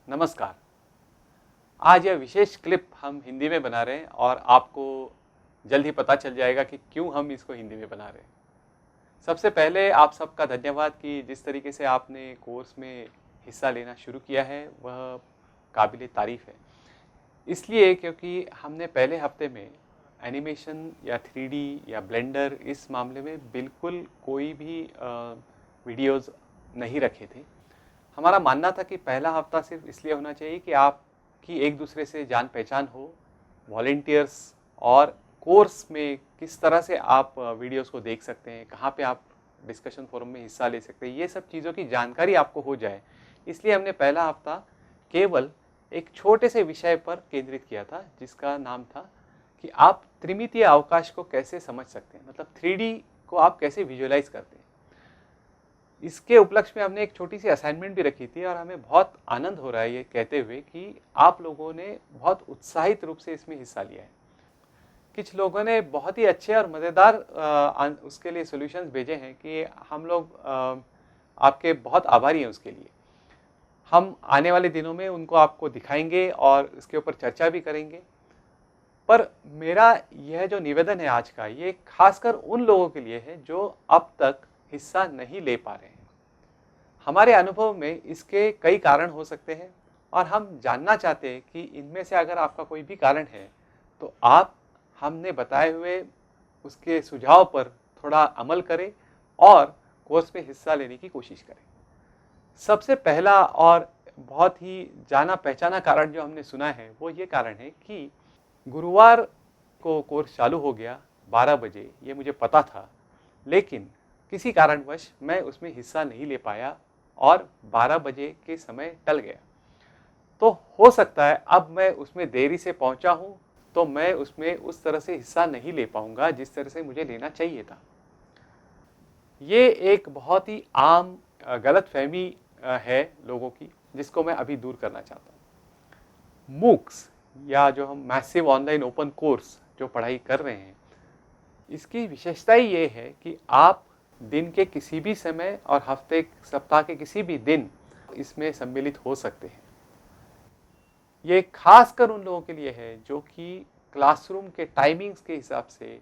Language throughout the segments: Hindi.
नमस्कार। आज यह विशेष क्लिप हम हिंदी में बना रहे हैं और आपको जल्द ही पता चल जाएगा कि क्यों हम इसको हिंदी में बना रहे हैं। सबसे पहले आप सबका धन्यवाद कि जिस तरीके से आपने कोर्स में हिस्सा लेना शुरू किया है वह काबिले तारीफ़ है। इसलिए क्योंकि हमने पहले हफ्ते में एनिमेशन या 3D या ब्लेंडर इस मामले में बिल्कुल कोई भी वीडियोज़ नहीं रखे थे। हमारा मानना था कि पहला हफ्ता सिर्फ इसलिए होना चाहिए कि आपकी एक दूसरे से जान पहचान हो, वॉलंटियर्स और कोर्स में किस तरह से आप वीडियोस को देख सकते हैं, कहाँ पे आप डिस्कशन फोरम में हिस्सा ले सकते हैं, ये सब चीज़ों की जानकारी आपको हो जाए। इसलिए हमने पहला हफ्ता केवल एक छोटे से विषय पर केंद्रित किया था जिसका नाम था कि आप त्रिमितीय अवकाश को कैसे समझ सकते हैं, मतलब 3D को आप कैसे विजुअलाइज करते हैं। इसके उपलक्ष्य में हमने एक छोटी सी असाइनमेंट भी रखी थी और हमें बहुत आनंद हो रहा है ये कहते हुए कि आप लोगों ने बहुत उत्साहित रूप से इसमें हिस्सा लिया है। कुछ लोगों ने बहुत ही अच्छे और मज़ेदार उसके लिए सॉल्यूशंस भेजे हैं कि हम लोग आपके बहुत आभारी हैं उसके लिए। हम आने वाले दिनों में उनको आपको दिखाएंगे और इसके ऊपर चर्चा भी करेंगे। पर मेरा यह जो निवेदन है आज का, ये खासकर उन लोगों के लिए है जो अब तक हिस्सा नहीं ले पा रहे हैं। हमारे अनुभव में इसके कई कारण हो सकते हैं और हम जानना चाहते हैं कि इनमें से अगर आपका कोई भी कारण है तो आप हमने बताए हुए उसके सुझाव पर थोड़ा अमल करें और कोर्स में हिस्सा लेने की कोशिश करें। सबसे पहला और बहुत ही जाना पहचाना कारण जो हमने सुना है वो ये कारण है कि गुरुवार को कोर्स चालू हो गया 12 बजे, ये मुझे पता था, लेकिन किसी कारणवश मैं उसमें हिस्सा नहीं ले पाया और 12 बजे के समय टल गया। तो हो सकता है अब मैं उसमें देरी से पहुंचा हूं तो मैं उसमें उस तरह से हिस्सा नहीं ले पाऊंगा जिस तरह से मुझे लेना चाहिए था। ये एक बहुत ही आम गलतफहमी है लोगों की, जिसको मैं अभी दूर करना चाहता हूँ। मूक्स या जो हम मैसिव ऑनलाइन ओपन कोर्स जो पढ़ाई कर रहे हैं, इसकी विशेषता ही ये है कि आप दिन के किसी भी समय और सप्ताह के किसी भी दिन इसमें सम्मिलित हो सकते हैं। ये खासकर उन लोगों के लिए है जो कि क्लासरूम के टाइमिंग्स के हिसाब से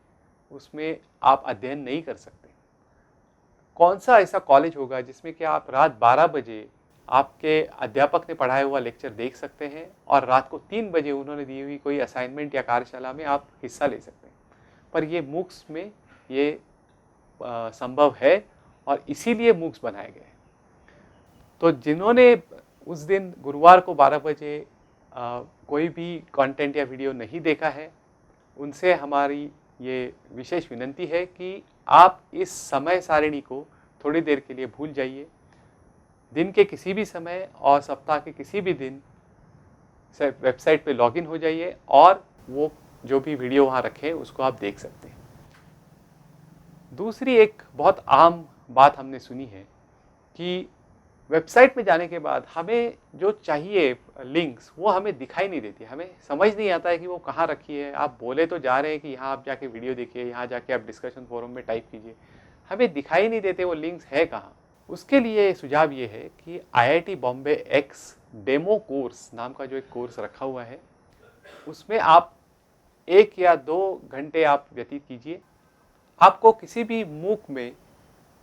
उसमें आप अध्ययन नहीं कर सकते। कौन सा ऐसा कॉलेज होगा जिसमें कि आप रात 12 बजे आपके अध्यापक ने पढ़ाया हुआ लेक्चर देख सकते हैं और रात को 3 बजे उन्होंने दी हुई कोई असाइनमेंट या कार्यशाला में आप हिस्सा ले सकते हैं। पर ये मूक्स में ये संभव है और इसीलिए मूक्स बनाए गए। तो जिन्होंने उस दिन गुरुवार को 12 बजे कोई भी कंटेंट या वीडियो नहीं देखा है, उनसे हमारी ये विशेष विनंती है कि आप इस समय सारिणी को थोड़ी देर के लिए भूल जाइए। दिन के किसी भी समय और सप्ताह के किसी भी दिन वेबसाइट पे लॉगिन हो जाइए और वो जो भी वीडियो वहाँ रखे उसको आप देख सकते हैं। दूसरी एक बहुत आम बात हमने सुनी है कि वेबसाइट में जाने के बाद हमें जो चाहिए लिंक्स वो हमें दिखाई नहीं देती, हमें समझ नहीं आता है कि वो कहाँ रखी है। आप बोले तो जा रहे हैं कि यहाँ आप जाके वीडियो देखिए, यहाँ जाके आप डिस्कशन फोरम में टाइप कीजिए, हमें दिखाई नहीं देते वो लिंक्स है कहाँ। उसके लिए सुझाव ये है कि IIT Bombay x demo course नाम का जो एक कोर्स रखा हुआ है, उसमें आप 1 या 2 घंटे आप व्यतीत कीजिए। आपको किसी भी मूक में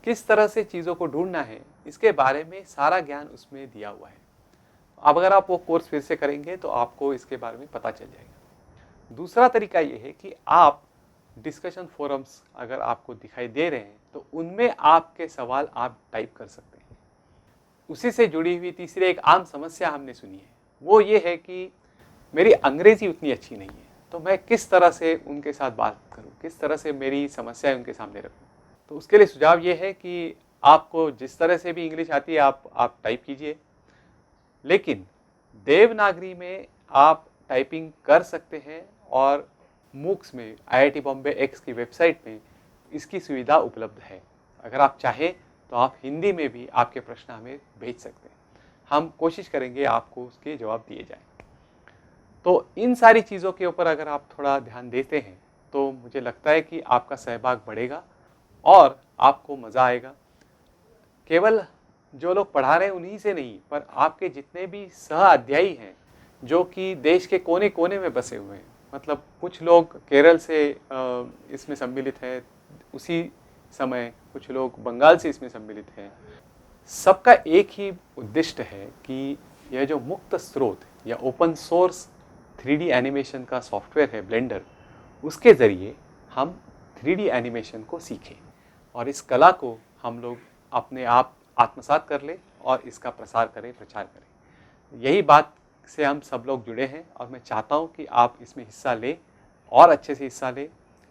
किस तरह से चीज़ों को ढूंढना है इसके बारे में सारा ज्ञान उसमें दिया हुआ है। अब अगर आप वो कोर्स फिर से करेंगे तो आपको इसके बारे में पता चल जाएगा। दूसरा तरीका ये है कि आप डिस्कशन फोरम्स अगर आपको दिखाई दे रहे हैं तो उनमें आपके सवाल आप टाइप कर सकते हैं। उसी से जुड़ी हुई तीसरी एक आम समस्या हमने सुनी है, वो ये है कि मेरी अंग्रेजी उतनी अच्छी नहीं है, तो मैं किस तरह से उनके साथ बात करूं, किस तरह से मेरी समस्याएं उनके सामने रखूं। तो उसके लिए सुझाव ये है कि आपको जिस तरह से भी इंग्लिश आती है आप टाइप कीजिए, लेकिन देवनागरी में आप टाइपिंग कर सकते हैं और मूक्स में IIT बॉम्बे एक्स की वेबसाइट में इसकी सुविधा उपलब्ध है। अगर आप चाहें तो आप हिंदी में भी आपके प्रश्न हमें भेज सकते हैं, हम कोशिश करेंगे आपको उसके जवाब दिए जाएं। तो इन सारी चीज़ों के ऊपर अगर आप थोड़ा ध्यान देते हैं तो मुझे लगता है कि आपका सहभाग बढ़ेगा और आपको मज़ा आएगा। केवल जो लोग पढ़ा रहे हैं उन्हीं से नहीं, पर आपके जितने भी सह अध्यायी हैं जो कि देश के कोने कोने में बसे हुए हैं, मतलब कुछ लोग केरल से इसमें सम्मिलित हैं, उसी समय कुछ लोग बंगाल से इसमें सम्मिलित हैं। सबका एक ही उद्देश्य है कि यह जो मुक्त स्रोत या ओपन सोर्स 3D एनिमेशन का सॉफ्टवेयर है ब्लेंडर, उसके ज़रिए हम 3D एनिमेशन को सीखें और इस कला को हम लोग अपने आप आत्मसात कर लें और इसका प्रसार करें, प्रचार करें। यही बात से हम सब लोग जुड़े हैं और मैं चाहता हूं कि आप इसमें हिस्सा लें और अच्छे से हिस्सा लें,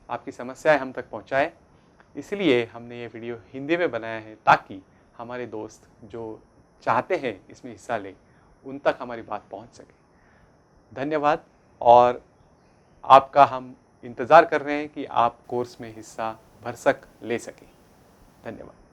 आपकी समस्याएं हम तक पहुंचाएं। इसलिए हमने ये वीडियो हिंदी में बनाया है ताकि हमारे दोस्त जो चाहते हैं इसमें हिस्सा लें, उन तक हमारी बात पहुंच सके। धन्यवाद, और आपका हम इंतज़ार कर रहे हैं कि आप कोर्स में हिस्सा भरसक ले सकें। धन्यवाद।